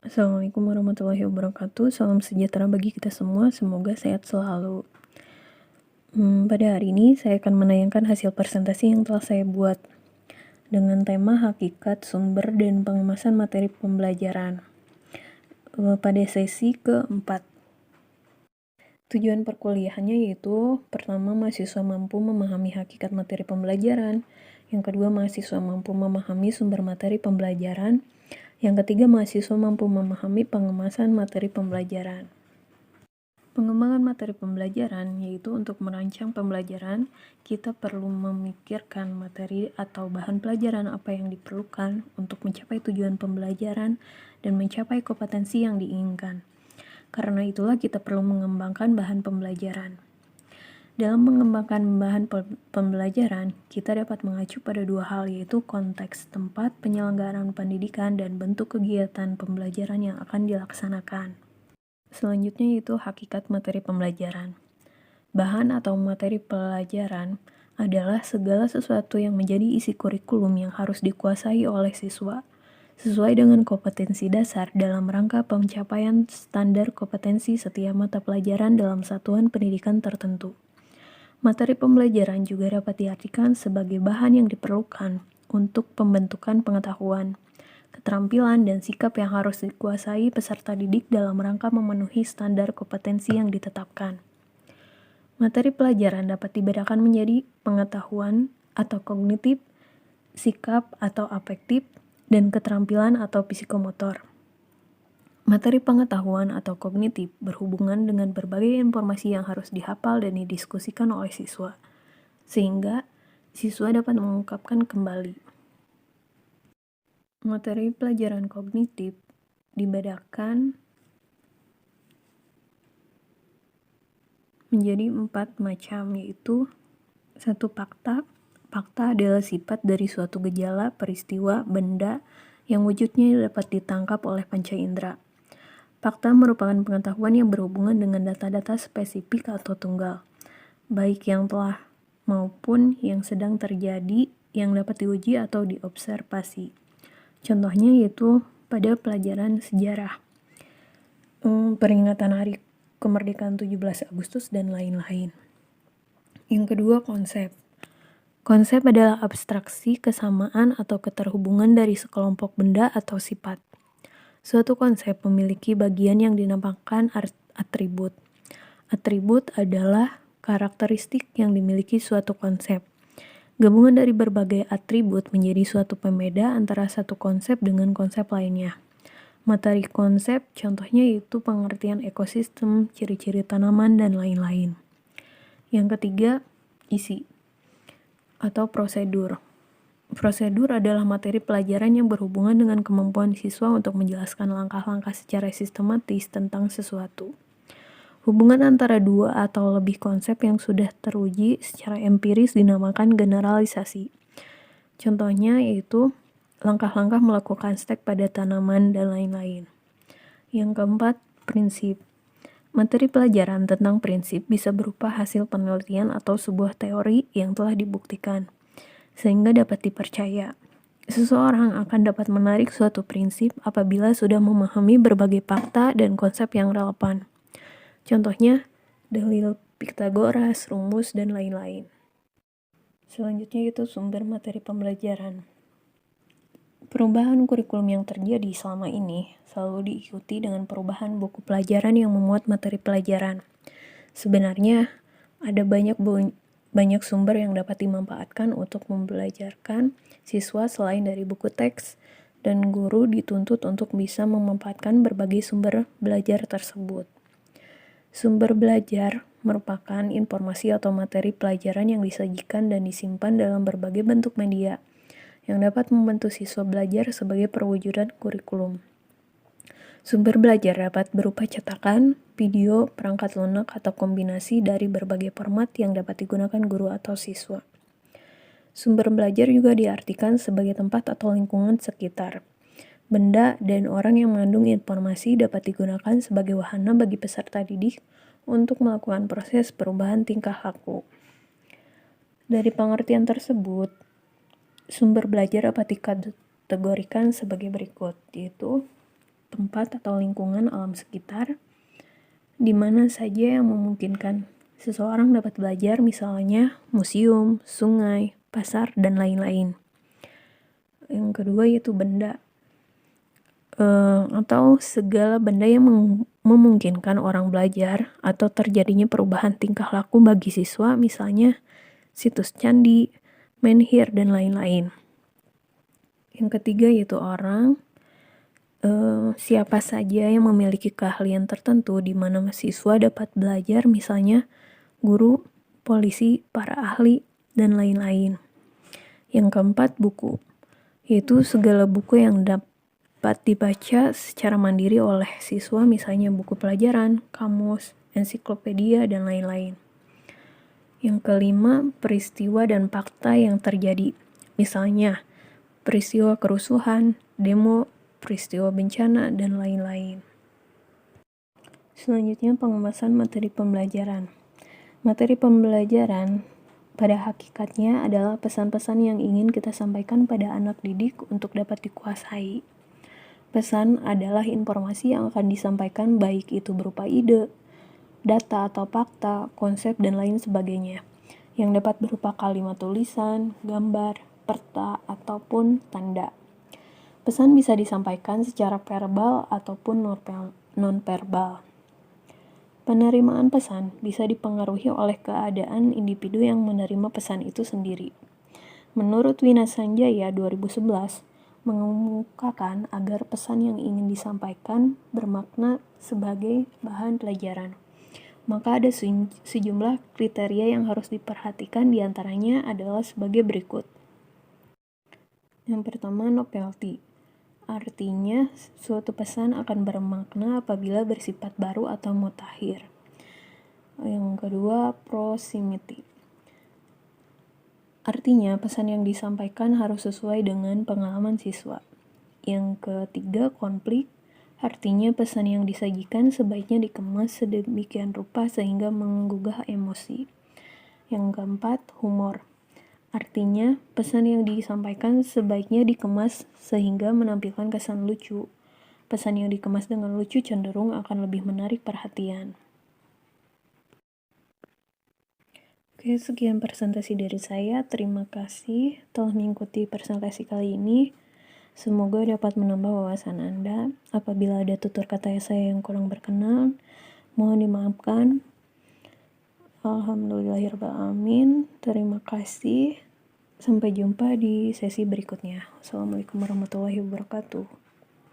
Assalamualaikum warahmatullahi wabarakatuh. Salam sejahtera bagi kita semua. Semoga sehat selalu. Pada hari ini saya akan menayangkan hasil presentasi yang telah saya buat dengan tema hakikat, sumber, dan pengemasan materi pembelajaran pada sesi keempat. Tujuan perkuliahannya yaitu pertama, mahasiswa mampu memahami hakikat materi pembelajaran. Yang kedua, mahasiswa mampu memahami sumber materi pembelajaran. Yang ketiga, mahasiswa mampu memahami pengemasan materi pembelajaran. Pengembangan materi pembelajaran yaitu untuk merancang pembelajaran, kita perlu memikirkan materi atau bahan pelajaran apa yang diperlukan untuk mencapai tujuan pembelajaran dan mencapai kompetensi yang diinginkan. Karena itulah kita perlu mengembangkan bahan pembelajaran. Dalam mengembangkan bahan pembelajaran, kita dapat mengacu pada dua hal, yaitu konteks tempat penyelenggaraan pendidikan dan bentuk kegiatan pembelajaran yang akan dilaksanakan. Selanjutnya yaitu hakikat materi pembelajaran. Bahan atau materi pelajaran adalah segala sesuatu yang menjadi isi kurikulum yang harus dikuasai oleh siswa, sesuai dengan kompetensi dasar dalam rangka pencapaian standar kompetensi setiap mata pelajaran dalam satuan pendidikan tertentu. Materi pembelajaran juga dapat diartikan sebagai bahan yang diperlukan untuk pembentukan pengetahuan, keterampilan, dan sikap yang harus dikuasai peserta didik dalam rangka memenuhi standar kompetensi yang ditetapkan. Materi pelajaran dapat dibedakan menjadi pengetahuan atau kognitif, sikap atau afektif, dan keterampilan atau psikomotor. Materi pengetahuan atau kognitif berhubungan dengan berbagai informasi yang harus dihafal dan didiskusikan oleh siswa, sehingga siswa dapat mengungkapkan kembali. Materi pelajaran kognitif dibedakan menjadi 4 macam, yaitu 1. Fakta. Fakta adalah sifat dari suatu gejala, peristiwa, benda yang wujudnya dapat ditangkap oleh panca indera. Fakta merupakan pengetahuan yang berhubungan dengan data-data spesifik atau tunggal, baik yang telah maupun yang sedang terjadi, yang dapat diuji atau diobservasi. Contohnya yaitu pada pelajaran sejarah, peringatan Hari Kemerdekaan 17 Agustus, dan lain-lain. Yang kedua, konsep. Konsep adalah abstraksi, kesamaan, atau keterhubungan dari sekelompok benda atau sifat. Suatu konsep memiliki bagian yang dinamakan atribut. Atribut adalah karakteristik yang dimiliki suatu konsep. Gabungan dari berbagai atribut menjadi suatu pembeda antara satu konsep dengan konsep lainnya. Materi konsep contohnya yaitu pengertian ekosistem, ciri-ciri tanaman, dan lain-lain. Yang ketiga, isi atau prosedur. Prosedur adalah materi pelajaran yang berhubungan dengan kemampuan siswa untuk menjelaskan langkah-langkah secara sistematis tentang sesuatu. Hubungan antara dua atau lebih konsep yang sudah teruji secara empiris dinamakan generalisasi. Contohnya yaitu langkah-langkah melakukan stek pada tanaman, dan lain-lain. Yang keempat, prinsip. Materi pelajaran tentang prinsip bisa berupa hasil penelitian atau sebuah teori yang telah dibuktikan, sehingga dapat dipercaya. Seseorang akan dapat menarik suatu prinsip apabila sudah memahami berbagai fakta dan konsep yang relevan. Contohnya, dalil Pythagoras, rumus, dan lain-lain. Selanjutnya itu sumber materi pembelajaran. Perubahan kurikulum yang terjadi selama ini selalu diikuti dengan perubahan buku pelajaran yang memuat materi pelajaran. Sebenarnya, ada banyak sumber yang dapat dimanfaatkan untuk membelajarkan siswa selain dari buku teks, dan guru dituntut untuk bisa memanfaatkan berbagai sumber belajar tersebut. Sumber belajar merupakan informasi atau materi pelajaran yang disajikan dan disimpan dalam berbagai bentuk media yang dapat membantu siswa belajar sebagai perwujudan kurikulum. Sumber belajar dapat berupa cetakan, video, perangkat lunak, atau kombinasi dari berbagai format yang dapat digunakan guru atau siswa. Sumber belajar juga diartikan sebagai tempat atau lingkungan sekitar. Benda dan orang yang mengandung informasi dapat digunakan sebagai wahana bagi peserta didik untuk melakukan proses perubahan tingkah laku. Dari pengertian tersebut, sumber belajar dapat dikategorikan sebagai berikut, yaitu tempat atau lingkungan alam sekitar, di mana saja yang memungkinkan seseorang dapat belajar, misalnya museum, sungai, pasar, dan lain-lain. Yang kedua yaitu benda, atau segala benda yang memungkinkan orang belajar atau terjadinya perubahan tingkah laku bagi siswa, misalnya situs candi, menhir, dan lain-lain. Yang ketiga yaitu orang, siapa saja yang memiliki keahlian tertentu di mana siswa dapat belajar, misalnya guru, polisi, para ahli, dan lain-lain. Yang keempat, buku, yaitu segala buku yang dapat dibaca secara mandiri oleh siswa, misalnya buku pelajaran, kamus, ensiklopedia, dan lain-lain. Yang kelima, peristiwa dan fakta yang terjadi, misalnya peristiwa kerusuhan, demo, peristiwa bencana, dan lain-lain. Selanjutnya, pengemasan materi pembelajaran. Materi pembelajaran pada hakikatnya adalah pesan-pesan yang ingin kita sampaikan pada anak didik untuk dapat dikuasai. Pesan adalah informasi yang akan disampaikan, baik itu berupa ide, data atau fakta, konsep, dan lain sebagainya, yang dapat berupa kalimat tulisan, gambar, peta, ataupun tanda. Pesan bisa disampaikan secara verbal ataupun non-verbal. Penerimaan pesan bisa dipengaruhi oleh keadaan individu yang menerima pesan itu sendiri. Menurut Wina Sanjaya 2011, mengemukakan agar pesan yang ingin disampaikan bermakna sebagai bahan pelajaran. Maka ada sejumlah kriteria yang harus diperhatikan, diantaranya adalah sebagai berikut. Yang pertama, novelty. Artinya, suatu pesan akan bermakna apabila bersifat baru atau mutakhir. Yang kedua, proximity. Artinya, pesan yang disampaikan harus sesuai dengan pengalaman siswa. Yang ketiga, konflik. Artinya, pesan yang disajikan sebaiknya dikemas sedemikian rupa sehingga menggugah emosi. Yang keempat, humor. Artinya, pesan yang disampaikan sebaiknya dikemas sehingga menampilkan kesan lucu. Pesan yang dikemas dengan lucu cenderung akan lebih menarik perhatian. Oke, sekian presentasi dari saya. Terima kasih telah mengikuti presentasi kali ini. Semoga dapat menambah wawasan Anda. Apabila ada tutur kata saya yang kurang berkenan, mohon dimaafkan. Alhamdulillahirrahmanirrahim. Terima kasih. Sampai jumpa di sesi berikutnya. Assalamualaikum warahmatullahi wabarakatuh.